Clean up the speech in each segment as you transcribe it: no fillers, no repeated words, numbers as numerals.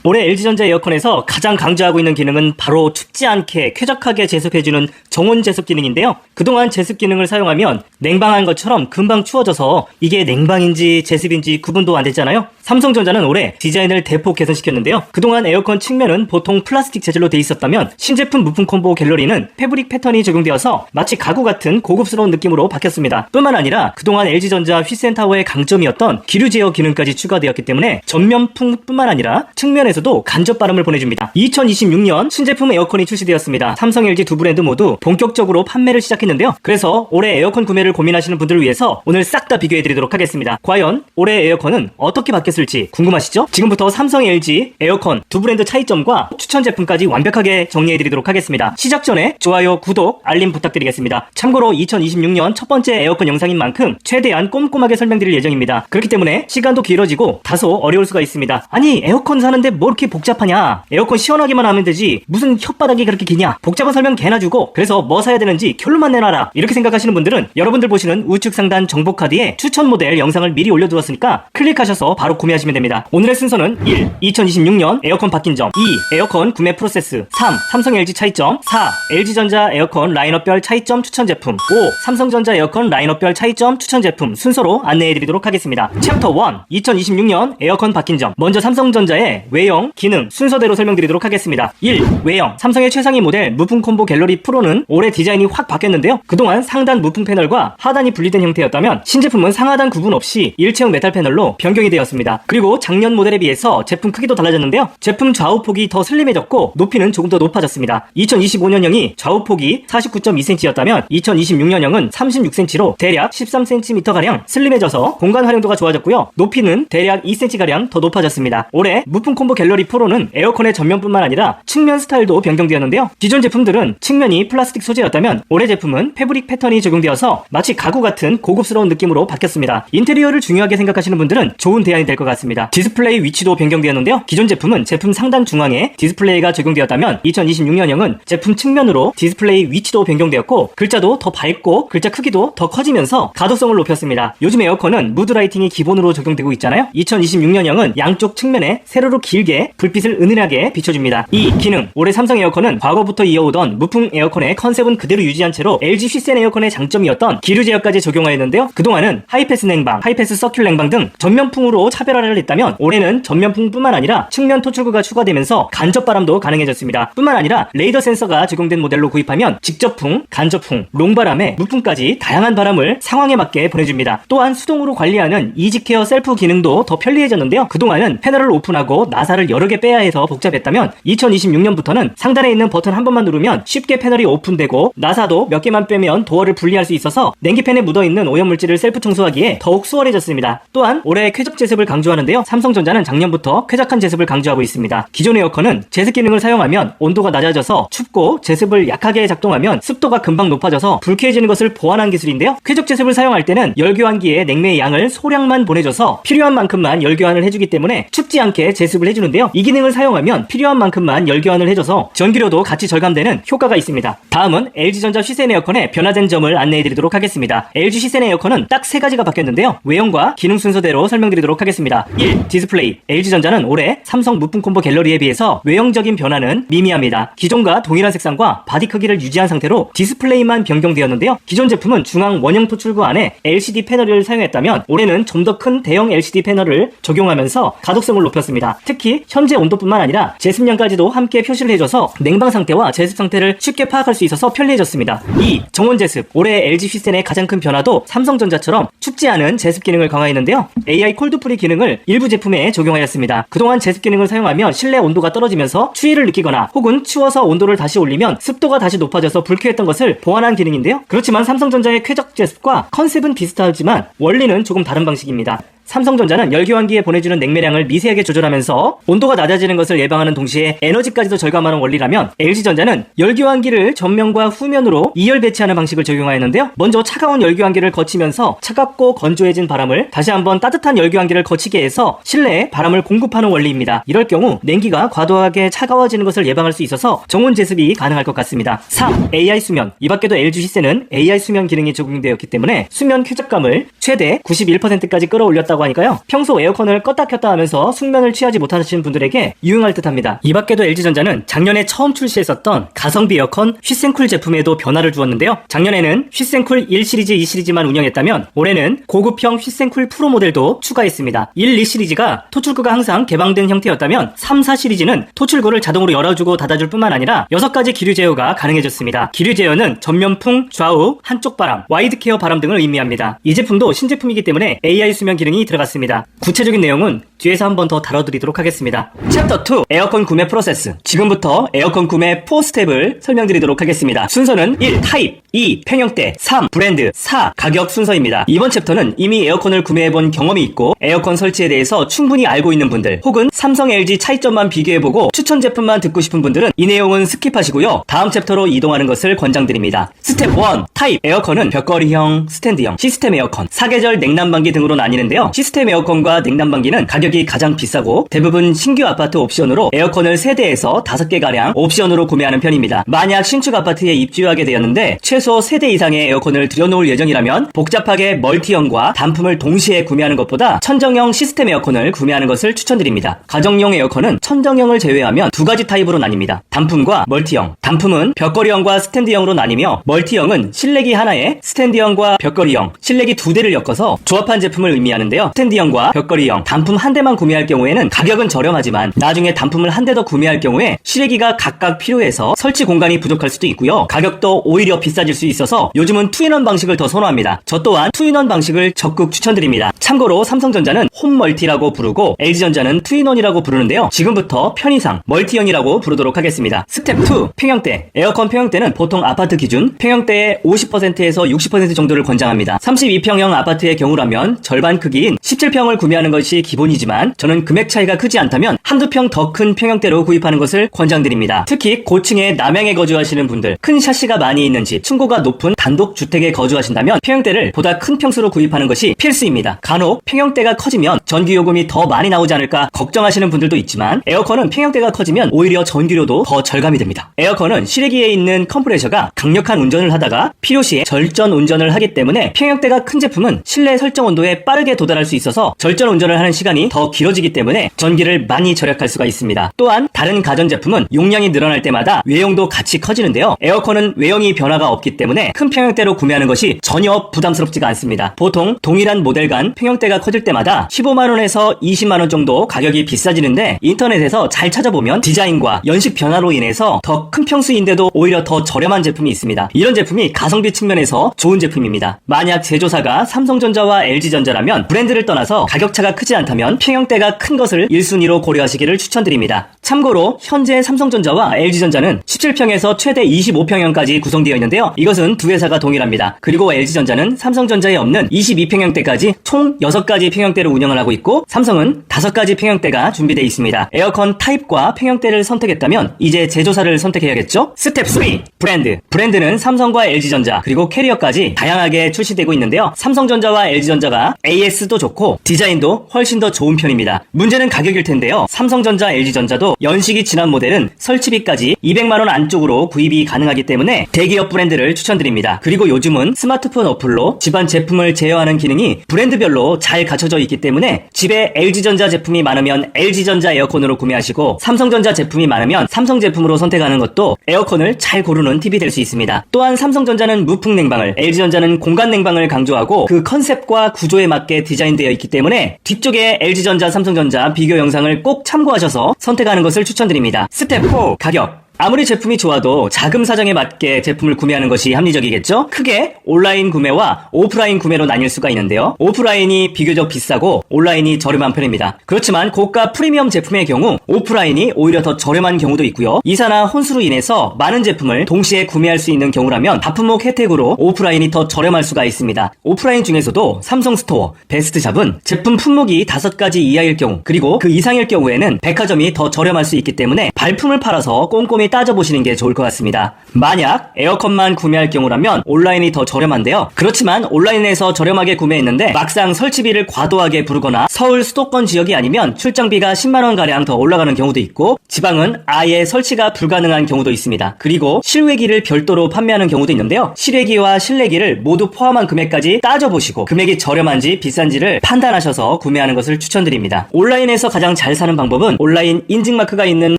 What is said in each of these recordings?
올해 LG전자 에어컨에서 가장 강조하고 있는 기능은 바로 춥지 않게 쾌적하게 제습해주는 정온 제습 기능인데요. 그동안 제습 기능을 사용하면 냉방한 것처럼 금방 추워져서 이게 냉방인지 제습인지 구분도 안 됐잖아요. 삼성전자는 올해 디자인을 대폭 개선시켰는데요. 그동안 에어컨 측면은 보통 플라스틱 재질로 돼 있었다면 신제품 무풍 콤보 갤러리는 패브릭 패턴이 적용되어서 마치 가구 같은 고급스러운 느낌으로 바뀌었습니다. 뿐만 아니라 그동안 LG전자 휘센타워의 강점이었던 기류 제어 기능까지 추가되었기 때문에 전면풍뿐만 아니라 측면에서도 간접 바람을 보내줍니다. 2026년 신제품 에어컨이 출시되었습니다. 삼성, LG 두 브랜드 모두 본격적으로 판매를 시작했는데요. 그래서 올해 에어컨 구매를 고민하시는 분들을 위해서 오늘 싹 다 비교해드리도록 하겠습니다. 과연 올해 에어컨은 어떻게 바뀌었을지 궁금하시죠? 지금부터 삼성, LG 에어컨 두 브랜드 차이점과 추천 제품까지 완벽하게 정리해드리도록 하겠습니다. 시작 전에 좋아요, 구독, 알림 부탁드리겠습니다. 참고로 2026년 첫 번째 에어컨 영상인 만큼 최대한 꼼꼼하게 설명드릴 예정입니다. 그렇기 때문에 시간도 길어지고 다소 어려울 수가 있습니다. 아니 에어컨 사는데 뭐 이렇게 복잡하냐? 에어컨 시원하기만 하면 되지 무슨 혓바닥이 그렇게 기냐? 복잡한 설명 개나 주고 그래서 뭐 사야 되는지 결론만 내놔라 이렇게 생각하시는 분들은 여러분들 보시는 우측 상단 정보카드에 추천 모델 영상을 미리 올려두었으니까 클릭하셔서 바로 구매하시면 됩니다. 오늘의 순서는 1. 2026년 에어컨 바뀐 점 2. 에어컨 구매 프로세스 3. 삼성 LG 차이점 4. LG전자 에어컨 라인업별 차이점 추천 제품 5. 삼성전자 에어컨 라인업별 차이점 추천 제품 순서로 안내해드리도록 하겠습니다. 챕터 1. 2026년 에어컨 바뀐 점 먼저 삼성전자의 외형, 기능 순서대로 설명드리도록 하겠습니다. 1. 외형 삼성의 최상위 모델 무풍 콤보 갤러리 프로는 올해 디자인이 확 바뀌었는데요. 그동안 상단 무풍 패널과 하단이 분리된 형태였다면 신제품은 상하단 구분 없이 일체형 메탈 패널로 변경이 되었습니다. 그리고 작년 모델에 비해서 제품 크기도 달라졌는데요. 제품 좌우폭이 더 슬림해졌고 높이는 조금 더 높아졌습니다. 2025년형이 좌우폭이 49.2cm였다면 2026년형은 36cm로 대략 13cm가량 슬림해져서 공간 활용도가 좋아졌고요. 높이는 대략 2cm가량 더 높아졌습니다. 올해 무풍 콤보 갤러리 프로는 에어컨의 전면뿐만 아니라 측면 스타일도 변경되었는데요. 기존 제품들은 측면이 플라스틱 소재였다면 올해 제품은 패브릭 패턴이 적용되어서 마치 가구 같은 고급스러운 느낌으로 바뀌었습니다. 인테리어를 중요하게 생각하시는 분들은 좋은 대안이 될 것 같습니다. 디스플레이 위치도 변경되었는데요. 기존 제품은 제품 상단 중앙에 디스플레이가 적용되었다면 2026년형은 제품 측면으로 디스플레이 위치도 변경되었고 글자도 더 밝고 글자 크기도 더 커지면서 가독성을 높였습니다. 요즘 에어컨은 무드 라이팅이 기본으로 적용되고 있잖아요. 2026년형은 양쪽 측면에 세로로 길게 불빛을 은은하게 비춰줍니다. 2. 기능 올해 삼성 에어컨은 과거부터 이어오던 무풍 에어컨의 컨셉은 그대로 유지한 채로 LG 휘센 에어컨의 장점이었던 기류 제어까지 적용하였는데요. 그동안은 하이패스 냉방, 하이패스 서큘 냉방 등 전면풍으로 차별화를 했다면 올해는 전면풍뿐만 아니라 측면 토출구가 추가되면서 간접바람도 가능해졌습니다. 뿐만 아니라 레이더 센서가 적용된 모델로 구입하면 직접풍, 간접풍, 롱바람에 무풍까지 다양한 바람을 상황에 맞게 보내줍니다. 또한 수동으로 관리하는 이지케어 셀프 기능도 더 편리해졌는데요. 그동안은 패널을 오픈하고 나사를 여러 개 빼야 해서 복잡했다면 2026년부터는 상단에 있는 버튼 한 번만 누르면 쉽게 패널이 오픈되고 나사도 몇 개만 빼면 도어를 분리할 수 있어서 냉기팬에 묻어있는 오염물질을 셀프 청소하기에 더욱 수월해졌습니다. 또한 올해 쾌적 제습을 강조하는데요. 삼성전자는 작년부터 쾌적한 제습을 강조하고 있습니다. 기존 에어컨은 제습 기능을 사용하면 온도가 낮아져서 춥고 제습을 약하게 작동하면 습도가 금방 높아져서 불쾌해지는 것을 보완한 기술인데요. 쾌적 제습을 사용할 때는 열교환기에 냉매의 양을 소량만 보내줘서 필요한 만큼만 열교환을 해주기 때문에 춥지 않게 제습을 해주는데요. 이 기능을 사용하면 필요한 만큼만 열교환을 해줘서 전기료도 같이 절감되는 효과가 있습니다. 다음은 LG전자 휘센 에어컨의 변화된 점을 안내해드리도록 하겠습니다. LG 휘센 에어컨은 딱 3가지가 바뀌었는데요. 외형과 기능 순서대로 설명드리도록 하겠습니다. 1. 디스플레이 LG전자는 올해 삼성 무풍 콤보 갤러리에 비해서 외형적인 변화는 미미합니다. 기존과 동일한 색상과 바디 크기를 유지한 상태로 디스플레이만 변경되었는데요. 기존 제품은 중앙 원형 토출구 안에 LCD 패널을 사용했다면 올해는 좀 더 큰 대형 LCD 패널을 적용하면서 가독성을 높였습니다. 특히 현재 온도뿐만 아니라 제습량까지도 함께 표시를 해줘서 냉방 상태와 제습 상태를 쉽게 파악할 수 있어서 편리해졌습니다. 2. 정원 제습 올해 LG 휘센의 가장 큰 변화도 삼성전자처럼 춥지 않은 제습 기능을 강화했는데요. AI 콜드프리 기능을 일부 제품에 적용하였습니다. 그동안 제습 기능을 사용하면 실내 온도가 떨어지면서 추위를 느끼거나 혹은 추워서 온도를 다시 올리면 습도가 다시 높아져서 불쾌했던 것을 보완한 기능인데요. 그렇지만 삼성전자의 쾌적 제습과 컨셉은 비슷하지만 원리는 조금 다른 방식입니다. 삼성전자는 열교환기에 보내주는 냉매량을 미세하게 조절하면서 온도가 낮아지는 것을 예방하는 동시에 에너지까지도 절감하는 원리라면 LG전자는 열교환기를 전면과 후면으로 2열 배치하는 방식을 적용하였는데요. 먼저 차가운 열교환기를 거치면서 차갑고 건조해진 바람을 다시 한번 따뜻한 열교환기를 거치게 해서 실내에 바람을 공급하는 원리입니다. 이럴 경우 냉기가 과도하게 차가워지는 것을 예방할 수 있어서 정온 제습이 가능할 것 같습니다. 3. AI 수면 이 밖에도 LG 휘센은 AI 수면 기능이 적용되었기 때문에 수면 쾌적감을 최대 91%까지 끌어올렸다고 에어컨이라고 하니까요. 평소 에어컨을 껐다 켰다 하면서 숙면을 취하지 못하시는 분들에게 유용할 듯합니다. 이 밖에도 LG전자는 작년에 처음 출시했었던 가성비 에어컨 휘센쿨 제품에도 변화를 주었는데요. 작년에는 휘센쿨 1 시리즈, 2 시리즈만 운영했다면 올해는 고급형 휘센쿨 프로 모델도 추가했습니다. 1, 2 시리즈가 토출구가 항상 개방된 형태였다면 3, 4 시리즈는 토출구를 자동으로 열어주고 닫아줄 뿐만 아니라 6가지 기류 제어가 가능해졌습니다. 기류 제어는 전면풍, 좌우, 한쪽 바람, 와이드 케어 바람 등을 의미합니다. 이 제품도 신제품이기 때문에 AI 수면 기능이 들어갔습니다. 구체적인 내용은 뒤에서 한 번 더 다뤄드리도록 하겠습니다. 챕터 2 에어컨 구매 프로세스. 지금부터 에어컨 구매 4스텝을 설명드리도록 하겠습니다. 순서는 1. 타입, 2. 평형대, 3. 브랜드, 4. 가격 순서입니다. 이번 챕터는 이미 에어컨을 구매해본 경험이 있고 에어컨 설치에 대해서 충분히 알고 있는 분들 혹은 삼성, LG 차이점만 비교해보고 추천 제품만 듣고 싶은 분들은 이 내용은 스킵하시고요. 다음 챕터로 이동하는 것을 권장드립니다. 스텝 1. 타입. 에어컨은 벽걸이형, 스탠드형, 시스템 에어컨, 사계절 냉난방기 등으로 나뉘는데요. 시스템 에어컨과 냉난방기는 가격이 가장 비싸고 대부분 신규 아파트 옵션으로 에어컨을 3대에서 5개가량 옵션으로 구매하는 편입니다. 만약 신축 아파트에 입주하게 되었는데 최소 3대 이상의 에어컨을 들여놓을 예정이라면 복잡하게 멀티형과 단품을 동시에 구매하는 것보다 천정형 시스템 에어컨을 구매하는 것을 추천드립니다. 가정용 에어컨은 천정형을 제외하면 2가지 타입으로 나뉩니다. 단품과 멀티형. 단품은 벽걸이형과 스탠드형으로 나뉘며 멀티형은 실내기 하나에 스탠드형과 벽걸이형, 실내기 2대를 엮어서 조합한 제품을 의미하는데요. 스탠드형과 벽걸이형, 단품 한 대만 구매할 경우에는 가격은 저렴하지만 나중에 단품을 한 대 더 구매할 경우에 실외기가 각각 필요해서 설치 공간이 부족할 수도 있고요. 가격도 오히려 비싸질 수 있어서 요즘은 투인원 방식을 더 선호합니다. 저 또한 투인원 방식을 적극 추천드립니다. 참고로 삼성전자는 홈멀티라고 부르고 LG전자는 투인원이라고 부르는데요. 지금부터 편의상 멀티형이라고 부르도록 하겠습니다. 스텝 2. 평형대. 에어컨 평형대는 보통 아파트 기준 평형대의 50%에서 60% 정도를 권장합니다. 32평형 아파트의 경우라면 절반 크기인 17평을 구매하는 것이 기본이지만 저는 금액 차이가 크지 않다면 한두 평 더 큰 평형대로 구입하는 것을 권장드립니다. 특히 고층에 남향에 거주하시는 분들, 큰 샤시가 많이 있는 집, 층고가 높은 단독주택에 거주하신다면 평형대를 보다 큰 평수로 구입하는 것이 필수입니다. 간혹 평형대가 커지면 전기요금이 더 많이 나오지 않을까 걱정하시는 분들도 있지만 에어컨은 평형대가 커지면 오히려 전기료도 더 절감이 됩니다. 에어컨은 실외기에 있는 컴프레셔가 강력한 운전을 하다가 필요시에 절전 운전을 하기 때문에 평형대가 큰 제품은 실내 설정 온도에 빠르게 도달할 수 있어서 절전 운전을 하는 시간이 더 길어지기 때문에 전기를 많이 절약할 수가 있습니다. 또한 다른 가전제품은 용량이 늘어날 때마다 외형도 같이 커지는데요. 에어컨은 외형이 변화가 없기 때문에 큰 평형대로 구매하는 것이 전혀 부담스럽지가 않습니다. 보통 동일한 모델 간 평형대가 커질 때마다 15만원에서 20만원 정도 가격이 비싸지는데 인터넷에서 잘 찾아보면 디자인과 연식 변화로 인해서 더 큰 평수인데도 오히려 더 저렴한 제품이 있습니다. 이런 제품이 가성비 측면에서 좋은 제품입니다. 만약 제조사가 삼성전자와 LG전자라면 브랜드를 떠나서 가격차가 크지 않다면 평형대가 큰 것을 1순위로 고려하시기를 추천드립니다. 참고로 현재 삼성전자와 LG전자는 17평에서 최대 25평형까지 구성되어 있는데요. 이것은 두 회사가 동일합니다. 그리고 LG전자는 삼성전자에 없는 22평형대까지 총 6가지 평형대를 운영을 하고 있고 삼성은 5가지 평형대가 준비되어 있습니다. 에어컨 타입과 평형대를 선택했다면 이제 제조사를 선택해야겠죠? 스텝 3. 브랜드. 브랜드는 삼성과 LG전자 그리고 캐리어까지 다양하게 출시되고 있는데요. 삼성전자와 LG전자가 AS도 좋고 디자인도 훨씬 더 좋은 편입니다. 문제는 가격일 텐데요. 삼성전자, LG전자도 연식이 지난 모델은 설치비까지 200만원 안쪽으로 구입이 가능하기 때문에 대기업 브랜드를 추천드립니다. 그리고 요즘은 스마트폰 어플로 집안 제품을 제어하는 기능이 브랜드별로 잘 갖춰져 있기 때문에 집에 LG전자 제품이 많으면 LG전자 에어컨으로 구매하시고 삼성전자 제품이 많으면 삼성 제품으로 선택하는 것도 에어컨을 잘 고르는 팁이 될 수 있습니다. 또한 삼성전자는 무풍 냉방을, LG전자는 공간 냉방을 강조하고 그 컨셉과 구조에 맞게 디자인되어 있기 때문에 뒤쪽에 LG전자, 삼성전자 비교 영상을 꼭 참고하셔서 선택하는 것을 추천드립니다. 스텝 4. 가격. 아무리 제품이 좋아도 자금 사정에 맞게 제품을 구매하는 것이 합리적이겠죠? 크게 온라인 구매와 오프라인 구매로 나뉠 수가 있는데요. 오프라인이 비교적 비싸고 온라인이 저렴한 편입니다. 그렇지만 고가 프리미엄 제품의 경우 오프라인이 오히려 더 저렴한 경우도 있고요. 이사나 혼수로 인해서 많은 제품을 동시에 구매할 수 있는 경우라면 다품목 혜택으로 오프라인이 더 저렴할 수가 있습니다. 오프라인 중에서도 삼성스토어, 베스트샵은 제품 품목이 5가지 이하일 경우 그리고 그 이상일 경우에는 백화점이 더 저렴할 수 있기 때문에 발품을 팔아서 꼼꼼히 꼼꼼히 따져보시는 게 좋을 것 같습니다. 만약 에어컨만 구매할 경우라면 온라인이 더 저렴한데요. 그렇지만 온라인에서 저렴하게 구매했는데 막상 설치비를 과도하게 부르거나 서울 수도권 지역이 아니면 출장비가 10만원가량 더 올라가는 경우도 있고, 지방은 아예 설치가 불가능한 경우도 있습니다. 그리고 실외기를 별도로 판매하는 경우도 있는데요. 실외기와 실내기를 모두 포함한 금액까지 따져보시고 금액이 저렴한지 비싼지를 판단하셔서 구매하는 것을 추천드립니다. 온라인에서 가장 잘 사는 방법은 온라인 인증마크가 있는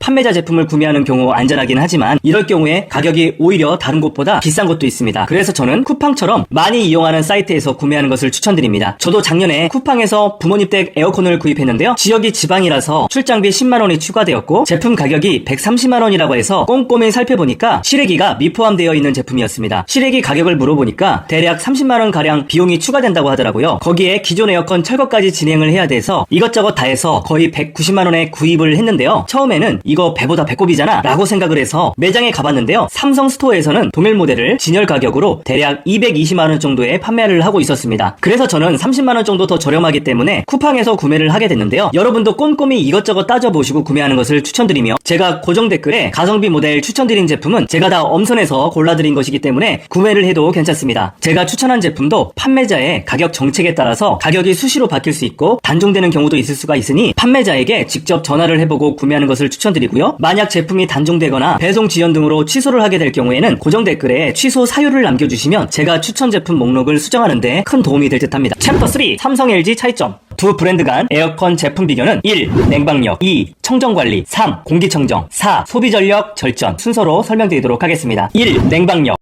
판매자 제품을 구매하는 경우 안전하긴 하지만, 이럴 경우에 가격이 오히려 다른 곳보다 비싼 것도 있습니다. 그래서 저는 쿠팡처럼 많이 이용하는 사이트에서 구매하는 것을 추천드립니다. 저도 작년에 쿠팡에서 부모님 댁 에어컨을 구입했는데요. 지역이 지방이라서 출장비 10만원이 추가되었고 제품 가격이 130만원이라고 해서 꼼꼼히 살펴보니까 실외기가 미포함되어 있는 제품이었습니다. 실외기 가격을 물어보니까 대략 30만원가량 비용이 추가된다고 하더라고요. 거기에 기존 에어컨 철거까지 진행을 해야 돼서 이것저것 다 해서 거의 190만원에 구입을 했는데요. 처음에는 이거 배보다 배꼽이잖아 라고 생각을 해서 매장에 가봤는데요. 삼성 스토어에서는 동일 모델을 진열 가격으로 대략 220만원 정도에 판매를 하고 있었습니다. 그래서 저는 30만원 정도 더 저렴하기 때문에 쿠팡에서 구매를 하게 됐는데요. 여러분도 꼼꼼히 이것저것 따져보시고 구매하는 것을 추천드리며, 제가 고정 댓글에 가성비 모델 추천드린 제품은 제가 다 엄선해서 골라드린 것이기 때문에 구매를 해도 괜찮습니다. 제가 추천한 제품도 판매자의 가격 정책에 따라서 가격이 수시로 바뀔 수 있고 단종되는 경우도 있을 수가 있으니 판매자에게 직접 전화를 해보고 구매하는 것을 추천드리고요. 만약 제품이 단종되거나 배송 지연 등으로 취소를 하게 될 경우에는 고정 댓글에 취소 사유를 남겨주시면 제가 추천 제품 목록을 수정하는 데 큰 도움이 될 듯합니다. 챕터 3. 삼성 LG 차이점. 두 브랜드 간 에어컨 제품 비교는 1. 냉방력, 2. 청정관리, 3. 공기청정, 4. 소비전력 절전 순서로 설명드리도록 하겠습니다. 1. 냉방력.